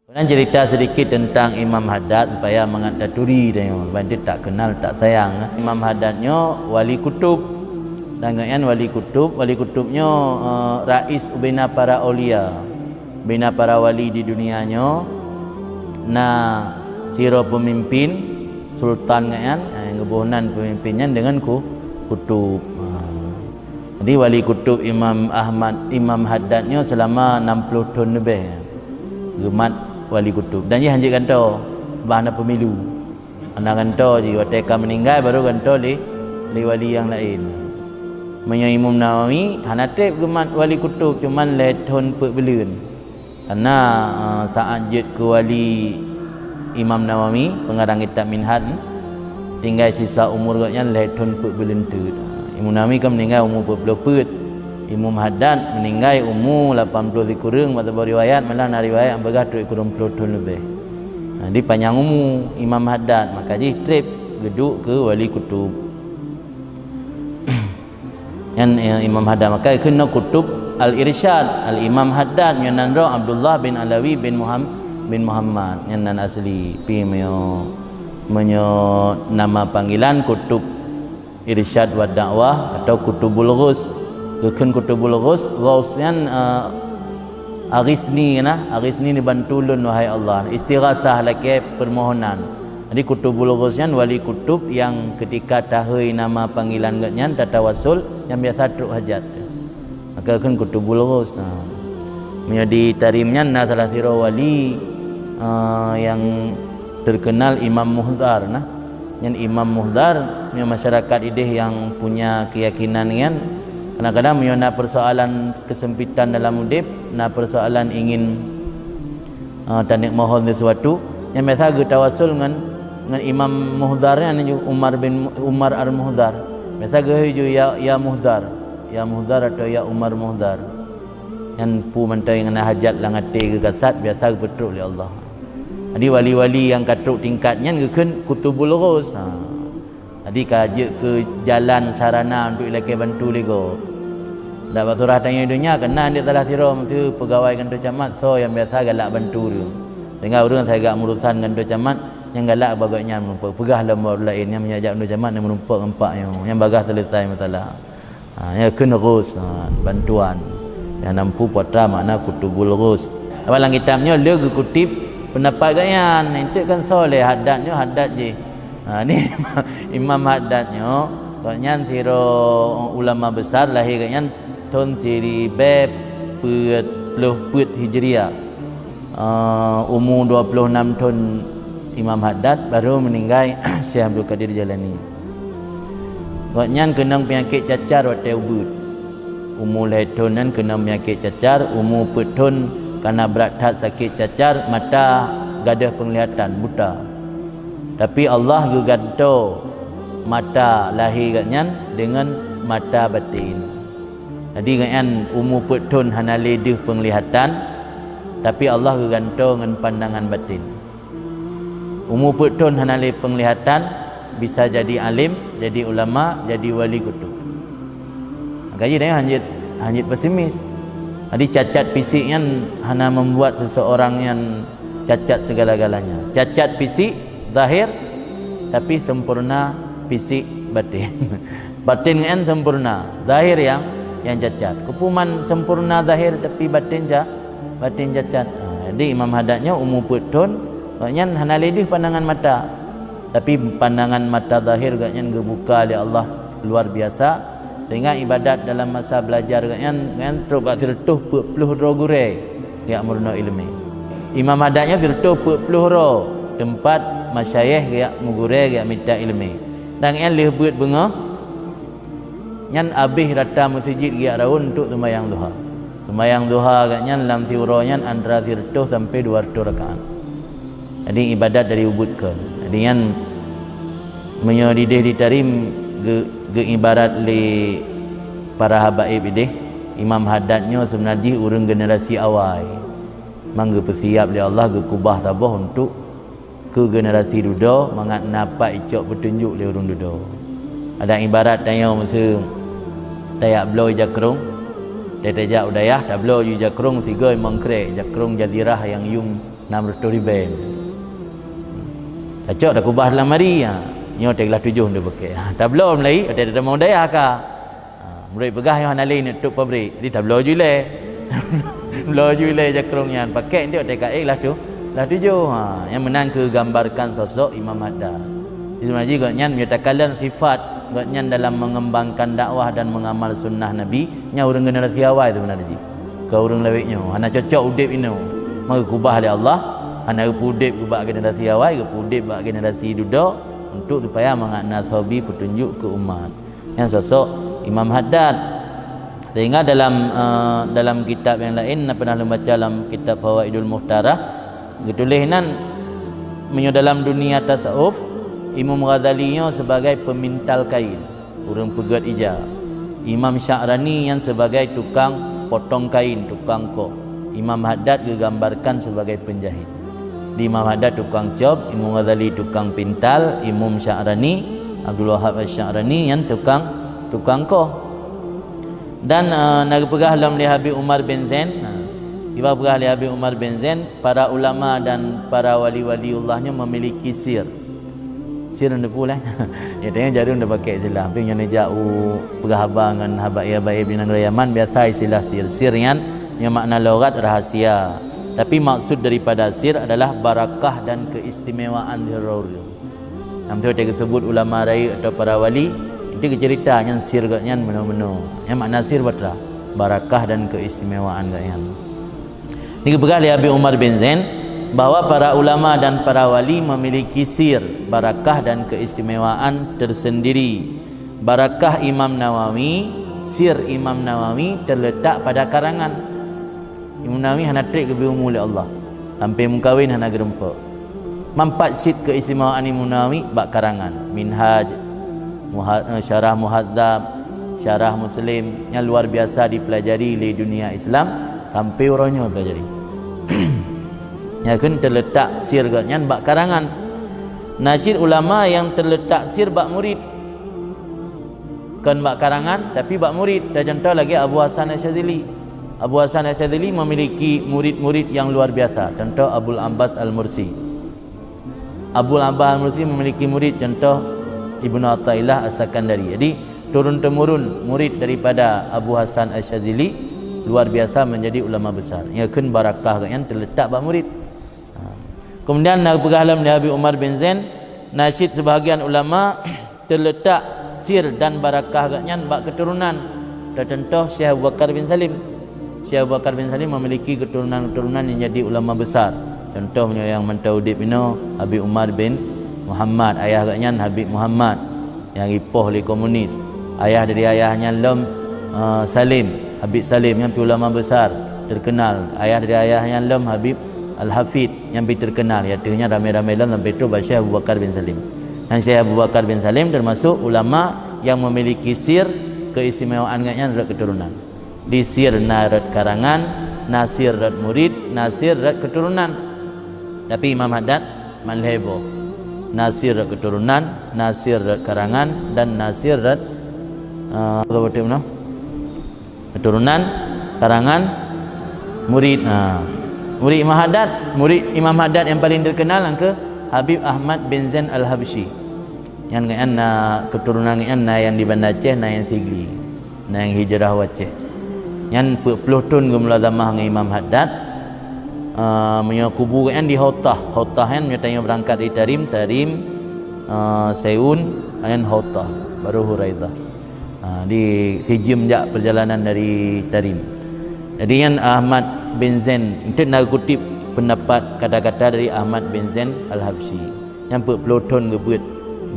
Kemudian cerita sedikit tentang Imam Haddad supaya mengataduri dia tak kenal tak sayang. Imam Haddadnya wali kutub. Dan wali kutubnya rais ubina para aulia, bina para wali di dunianya. Nah, siro pemimpin sultan yang ngebohnan pemimpinnya dengan kutub. Jadi wali kutub Imam Haddadnya selama 60 tahun lebih. Gemat wali kutub. Dan dia hanya kata bahan pemilu. Anak kata je wateka meninggal baru kata li wali yang lain. Menyo Imam Nawawi hanatip gemat wali kutub cuman lehon pebelun. Karena saat jet ke wali Imam Nawawi pengarang kitab Minhaj tinggal sisa umur katnya lehon pebelun tu. Imam Nawawi kan meninggal umur 40. Imam Haddad meninggal umur 80 kurang mata riwayat malah na riwayat bagah 30 tahun lebih. Di panjang umur Imam Haddad maka dia trip geduk ke wali kutub. Yang Imam Haddad maka kena kutub Al-Irsyad Al-Imam Haddad yang nandro Abdullah bin Alawi bin Muhammad yang nan asli pi menyo nama panggilan kutub Irsyad wa Dakwah atau Kutubul Ghus. Kekun Kutubul Ghus Ghausyan Aghithni Aghithni ni bantulun wahai Allah, istighasah lagi permohonan. Jadi Kutubul Ghusyan wali kutub yang ketika tahai nama panggilan gatnya tatawasul yang biasa truk hajat. Maka kekun Kutubul Ghus menjadi tarimnya salah siro wali yang terkenal Imam Muhdar yang Imam Muhdar masyarakat ideh yang punya keyakinan yang kadang-kadang menyona persoalan kesempitan dalam udip, persoalan ingin tanik mohon sesuatu yang biasa tawasul dengan Imam Muhdarnya Umar Al-Muhdar. Biasa ge ya Muhdar atau ya Umar Muhdar. Yang pu mantai ngana hajat langate gegasat biasa betruk oleh Allah. Jadi wali-wali yang katruk tingkatnya gekeun Kutubul Ghus. Jadi kaje ke jalan sarana untuk ilaki bantu lego. Dak baturah tanya dunia kena dia salah siro mesti pegawai kantor camat so yang biasa galak bantu dia. Dengan orang saya gak merusan kantor camat yang galak bagaknya menumpak pegah lembar lain yang menyajak kantor camat yang menumpak empat yang bagah selesai masalah. Ya kena Ghus bantuan. Yang nampu putra makna Kutubul Ghus. Dalam kitabnya dia kutip pendapat gayan itu kan soleh Haddadnya Haddad je. Ni Imam Haddadnya katnya siro ulama besar lahir katnya tahun 1440 Hijriah. Umur 26 tahun Imam Haddad baru meninggal Syekh Abdul Qadir Jalani. Katnya kena penyakit cacar waktu ubud. Umur lahir kena penyakit cacar, umur petun karena berat sakit cacar, mata gadah penglihatan buta. Tapi Allah juga ganto mata lahir katnya dengan mata batin. Jadi kan umur petun hanale dih penglihatan, tapi Allah juga ganto dengan pandangan batin. Umur petun hanale penglihatan bisa jadi alim, jadi ulama, jadi wali kutub. Makanya dia hanyut pesimis. Jadi cacat fisiknya hanya membuat seseorang yang cacat segala-galanya. Cacat fisik zahir tapi sempurna fisik batin. Batin kan sempurna, zahir yang cacat. Kepuman sempurna zahir tapi batin cacat. Jadi Imam Haddadnya umur petun katnya hana ledih pandangan mata. Tapi pandangan mata zahir katnya gebuka oleh Allah luar biasa. Dengan ibadat dalam masa belajar katnya teruk kat sirtuh 40 ro gure ya murna ilmi. Imam Haddadnya sirtuh 40 ro tempat masyayikh ya mugure ya minta ilmi. Dan yang leh buat bunga nyan abih rata masjid ya raun untuk sembahyang duha. Sembahyang duha katnya dalam siuronya antara sirtuh sampai 200 rakaat. Jadi ibadat dari ubud ke. Jadi yang menyodidih ditarim ge ibarat li para habaib ideh Imam Haddadnya sebenarnya urang generasi awal. Mangga persiap li Allah ge kubah tabah untuk ke generasi duda mangat napa icok petunjuk li urang duda. Ada ibarat tanya masa tayak blow jakrung dia tajak udayah tak blow ju jakrung sigai mangkrek jakrung jazirah yang 600,000. Acok dah kubah dalam mari nyo telah 7 dia pakai. Tak belum lagi ada mau daya ka. Murid pegah yang lain untuk pabrik. Dia tak belum jule. Belum jule jakrong yang pakai dia dekat lah tu. Lah 7. Yang menang ke gambarkan sosok Imam Haddad. Sebenarnya gaknya menyatakan sifat gaknya dalam mengembangkan dakwah dan mengamal sunnah Nabi nya urang generasi awal tu benar ji. Ke urang leweknya hana cocok udip ini. Maka kubah oleh Allah hana udip kubah generasi awal ke udip bak generasi duduk untuk supaya mengakna sahabi petunjuk ke umat. Yang sosok Imam Haddad. Sehingga dalam kitab yang lain pernah membaca dalam kitab Fawaidul Muhtarah ditulisnan dalam dunia tasawuf Imam Ghazali sebagai pemintal kain, orang pegat ija. Imam Sya'rani yang sebagai tukang potong kain, tukang ko. Imam Haddad digambarkan sebagai penjahit. Di Imam Haddad tukang job, Imam Ghazali tukang pintal, Imam Sya'rani Abdul Wahab Sya'rani yang tukang ko. Dan nak pegah dalam Habib Umar bin Zain. Iba pegah Habib Umar bin Zain, para ulama dan para wali-waliullahnya memiliki sir. Sir anda pula ya tengok jarum dah pakai istilah tapi yang jauh pegah dengan habaib di negara Yaman biasa istilah sir yang makna logat rahasia, tapi maksud daripada sir adalah barakah dan keistimewaan dihurul. Namanya dia sebut ulama rai atau para wali itu cerita yang sir gaknya menu-menu yang makna sir batra barakah dan keistimewaan gaknya. Ini pegah Habib Umar bin Zain bahwa para ulama dan para wali memiliki sir, barakah dan keistimewaan tersendiri. Barakah Imam Nawawi, sir Imam Nawawi terletak pada karangan. Imam Nawawi hana trik kebiumu oleh Allah. Sampai mengkawin hana gerempak. Mampat sid keistimewaan Imam Nawawi bak karangan. Minhaj, Syarah Muhadzab, Syarah Muslim yang luar biasa dipelajari di dunia Islam sampai orangnya pelajari. Ya kan terletak sir gaknya bak karangan. Nasir ulama yang terletak sir bak murid. Kan bak karangan tapi bak murid. Dan contoh lagi Abu Hasan Asyadzili. Abu Hasan Asyadzili memiliki murid-murid yang luar biasa. Contoh Abul Abbas Al-Mursi. Abul Abbas Al-Mursi memiliki murid contoh Ibnu Athaillah As-Sakandari. Jadi turun temurun murid daripada Abu Hasan Asyadzili luar biasa menjadi ulama besar. Ya kan barakah yang terletak bak murid. Kemudian nak pegah dalam Habib Umar bin Zain, nasyid sebahagian ulama terletak sir dan barakah gaknya bak keturunan. Contoh Syekh Abu Bakar bin Salim. Syekh Abu Bakar bin Salim memiliki keturunan-keturunan yang jadi ulama besar. Contohnya yang mentaudib ini Habib Umar bin Muhammad, ayah gaknya Habib Muhammad yang ipoh li komunis. Ayah dari ayahnya Lom Salim, Habib Salim yang ulama besar terkenal. Ayah dari ayahnya Lom Habib Al-Hafid yang lebih terkenal, iaitu ramai-ramai dalam itu Syekh Abu Bakar bin Salim. Dan Syekh Abu Bakar bin Salim termasuk ulama yang memiliki sir keistimewaan gaknya rat keturunan. Di sir narat karangan, nasir rat murid, nasir rat keturunan. Tapi Imam Haddad malhebo. Nasir rat keturunan, nasir rat karangan dan nasir rat keturunan, karangan, murid. Murid Imam Haddad, murid Imam Haddad yang paling terkenal angka Habib Ahmad bin Zain Al-Habsyi. Yang keturunan yang di Banda Aceh, yang Sigli, yang hijrah Aceh. Yang 40 tahun gemulazamah dengan Imam Haddad menyakubu di Hautah. Hautah kan menyatanya berangkat dari Tarim, Seun dan Hautah, baru Huraidah. Di hijim jak perjalanan dari Tarim. Jadi yang Ahmad bin Zain itu nak kutip pendapat kata-kata dari Ahmad bin Zain Al-Habsyi yang 40 tahun gebut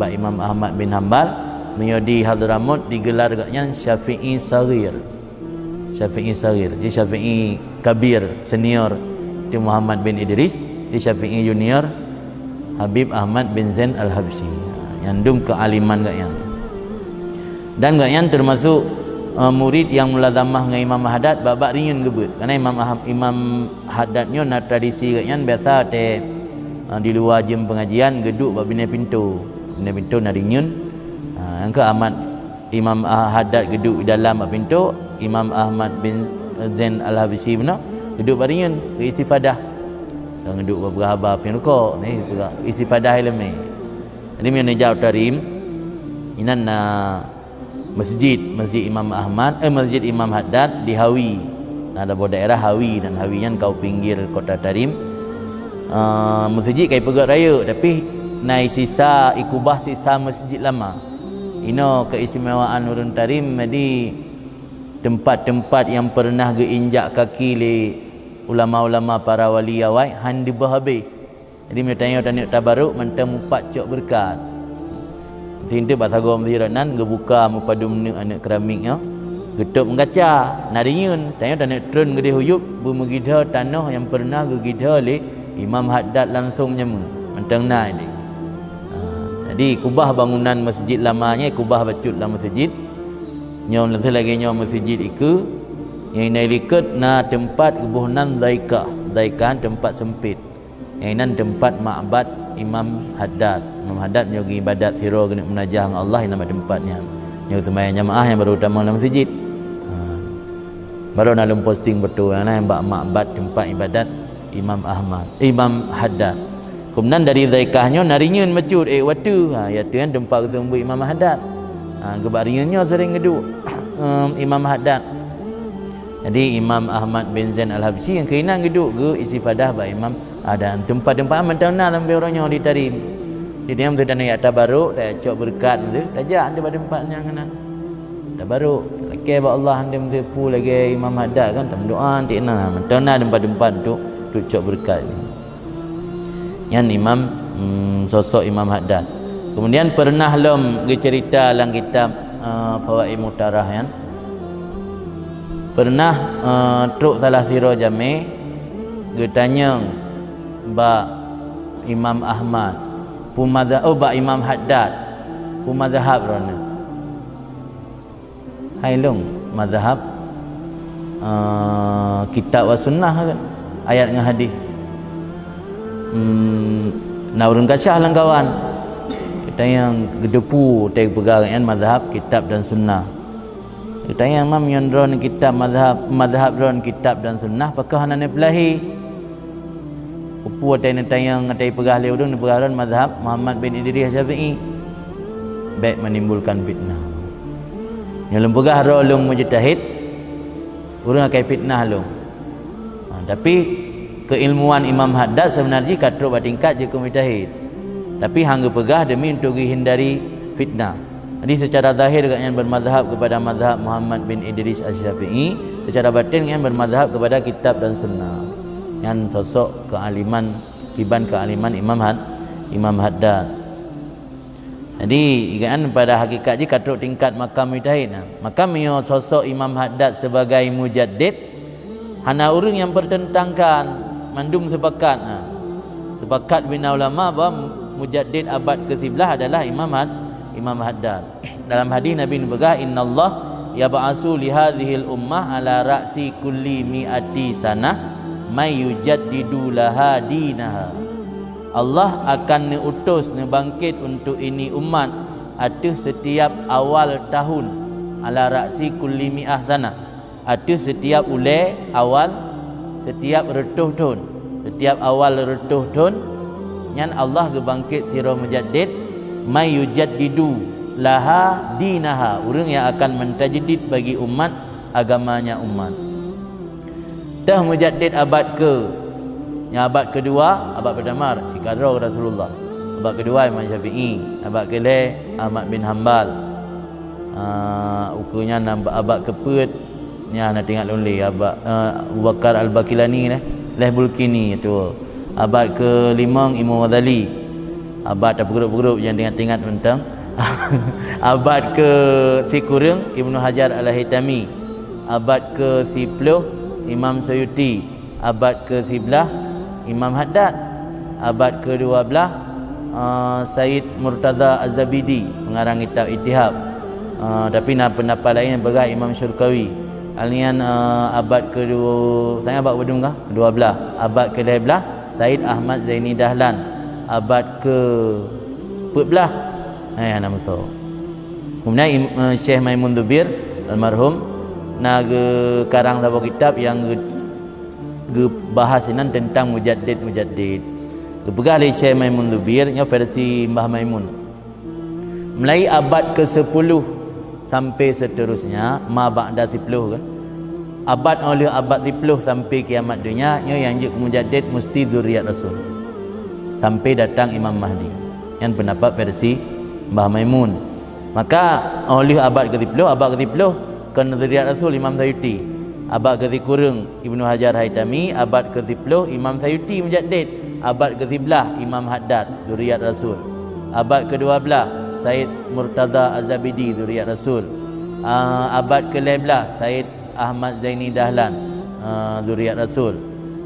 bak Imam Ahmad bin Hanbal menjadi Hadramut digelar gaknya Syafi'i Saghir. Syafi'i Saghir. Jadi Syafi'i Kabir senior itu Muhammad bin Idris, di Syafi'i junior Habib Ahmad bin Zain Al-Habsyi. Yang dum kealiman gaknya. Dan gaknya termasuk murid yang mulazamah dengan Imam Haddad babak ringan gebut karena Imam Haddadnya nak tradisi gaknya biasa di luar jam pengajian geduk bab bina pintu nak ringan. Yang ke Imam Haddad geduk di dalam bab pintu, Imam Ahmad bin Zain Al-Habsyi benar geduk bab ringan ke istifadah Kang duk beberapa pinukok ni isi padah ilmu. Jadi mina jauh tarim inan na masjid Imam Ahmad masjid Imam Haddad di Hawi. Nah, ada daerah Hawi dan Hawian kau pinggir kota Tarim. Masjid kai pegat raya tapi nai sisa ikubah sisa masjid lama. Ino keistimewaan Urun Tarim di tempat-tempat yang pernah geinjak kaki le ulama-ulama para wali awai han dibahabe. Jadi tanya tabaruk mentang mupat cok berkat. Sinta bahasa gom ziranan gebuka mupadum anak keramiknya. Getuk mengaca nariun tanya trun gede huyup bumegidha tanah yang pernah gegidha le Imam Haddad langsung nyemu mentang nai ni. Jadi kubah bangunan masjid lamanya kubah bacut dalam masjid. Nyom lagi nyom masjid iku yang nai liket na tempat kebuhnan daikah tempat sempit. Yang nan tempat ma'bad Imam Haddad. Imam Haddad nyogi ibadat sira kena munajah dengan Allah nama tempatnya. Yang sembahyang jemaah yang baru utama dalam masjid. Baru dalam posting betul yang ma'bad tempat ibadat Imam Haddad. Kemudian dari zaikahnya narinyun macut waktu ya tu kan tempat kesumbu Imam Haddad. Gebarinya sering ngeduk Imam Haddad. Jadi Imam Ahmad bin Zain Al-Habsyi yang kena ngeduk ke isi padah ba Imam ada tempat-tempat mentana lambe orangnya di Tarim. Di diam tu dan ya tabaruk dah cok berkat tu tajak ada pada tempatnya kena. Tabaruk lagi ba Allah anda mpu lagi Imam Haddad kan tam doa tikna mentana tempat-tempat tu cok berkat ni. Yang Imam sosok Imam Haddad. Kemudian pernah lom cerita dalam kitab Fawaid Mutarah kan. Pernah truk salah siro jami getanya ba Imam Ahmad ba Imam Haddad mazhab rona hailung mazhab kitab wa sunnah kan ayat dengan hadis naurun kacah lang kawan kita yang gedepu tai pegang kan mazhab kitab dan sunnah. Kita yang mam yang dron kitab mazhab dron kitab dan sunnah pakah nane belahi upu tayang atai pegah le udung pegaran mazhab Muhammad bin Idris Syafi'i baik menimbulkan fitnah. Yang lempegah rolong mujtahid urang akai fitnah long. Tapi keilmuan Imam Haddad sebenarnya katro batingkat je mujtahid. Tapi hangga pegah demi untuk hindari fitnah. Jadi secara zahir yang bermadhab kepada madhab Muhammad bin Idris Asy-Syafi'i, secara batin yang bermadhab kepada kitab dan sunnah. Yang sosok kealiman Imam Haddad. Jadi ikan pada hakikat je katruk tingkat makam mujtahid. Makam yo sosok Imam Haddad sebagai mujaddid hana urang yang bertentangkan mandum sepakat. Sepakat bina ulama bahawa mujaddid abad ke-11 adalah Imam Haddad. Dalam hadis Nabi berkata, "Innallah yab'asu li hadhil ummah ala ra'si kulli mi'ati sanah may yujaddidu laha dinaha." Allah akan utus bangkit untuk ini umat atas setiap awal tahun ala ra'si kulli mi'ah sanah. Atas setiap awal setiap retuh tahun. Setiap awal retuh tahun yang Allah gebangkit sira mujaddid may yujaddidu laha dinaha, orang yang akan mentajdid bagi umat agamanya umat. Tah mujaddid abad kedua, abad pertama si kadra Rasulullah, abad kedua Imam Syafi'i, abad kedua Ahmad bin Hanbal, ukunya abad keput nya nak tengok lonely abad Abu Bakar Al-Bakilani leh Bulkini tu, abad ke-5 Imam Ghazali, abad tak pergrup-pergrup yang tingkat-tingkat tentang abad ke si kurang Ibnu Hajar Al-Haytami, abad ke 10 Imam Suyuti, abad ke 11 Imam Haddad, abad ke 12 Said Murtaza Az-Zabidi pengarang kitab Ittihab. Tapi pendapat lain yang berat Imam Syurkawi alian abad ke-2 saya abad kedua ke-12, abad ke-12 Said Ahmad Zaini Dahlan, abad ke-14 nama so. Kemudian Syekh Maimun Zubir almarhum naga karang sebuah kitab yang bahasan tentang mujaddid. Pegah oleh Syekh Maimun Zubir nya versi Mbah Maimun. Mulai abad ke-10 sampai seterusnya ma ba'da 10 kan. Abad oleh abad 10 sampai kiamat dunia nya yang juk mujaddid mesti zuriat Rasul. Sampai datang Imam Mahdi. Yang pendapat versi Mbah Maimun. Maka oleh abad ke-10 kan zuriat Rasul Imam Sayuti. Abad ke-10 Ibnu Hajar Haitami, abad ke-10 Imam Sayuti mujaddid, abad ke-11 Imam Haddad zuriat Rasul, abad ke-12 Said Murtada Az-Zabidi zuriat Rasul, abad ke-11 Said Ahmad Zaini Dahlan zuriat Rasul,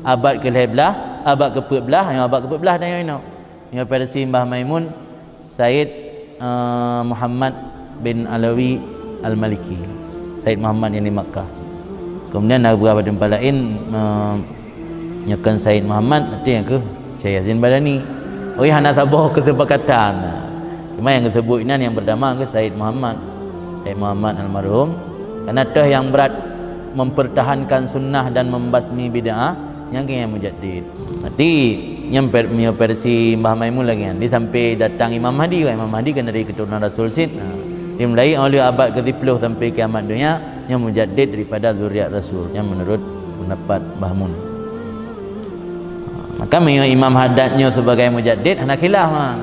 abad ke-11 abad ke-14 dah yang versi Mbah Maimun Said Muhammad bin Alawi Al-Maliki, Said Muhammad yang di Makkah. Kemudian ada beberapa tempat lain nyakan Said Muhammad nanti yang ke Syekh Yazin Badani. Oh ya nak tabuh kesepakatan. Cuma yang disebut ini yang pertama ke Said Muhammad almarhum. Karena teh yang berat mempertahankan sunnah dan membasmi bid'ah yang kena mujaddid. Nanti yang versi Mbah Maimun lagi kan. Dia sampai datang Imam Mahdi kan. Imam Mahdi kan dari keturunan Rasul Sid. Dia mulai oleh abad ke-10 sampai kiamat dunia yang mujaddid daripada zuriat Rasul yang menurut pendapat Mbah Mun. Maka Imam Haddadnya sebagai mujaddid anak khilaf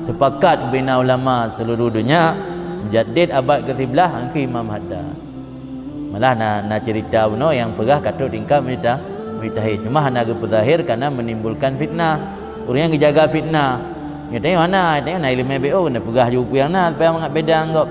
sepakat bina ulama seluruh dunia mujaddid abad ke-11 ke Imam Haddad. Malah nak cerita uno yang pegah kata tingkah mujtahid. Cuma hana ke zahir karena menimbulkan fitnah. Orang yang jaga fitnah. Dia tanya mana? Dia tanya nak ilmu BO kena pegah jumpa yang nak supaya mengat bedang kau.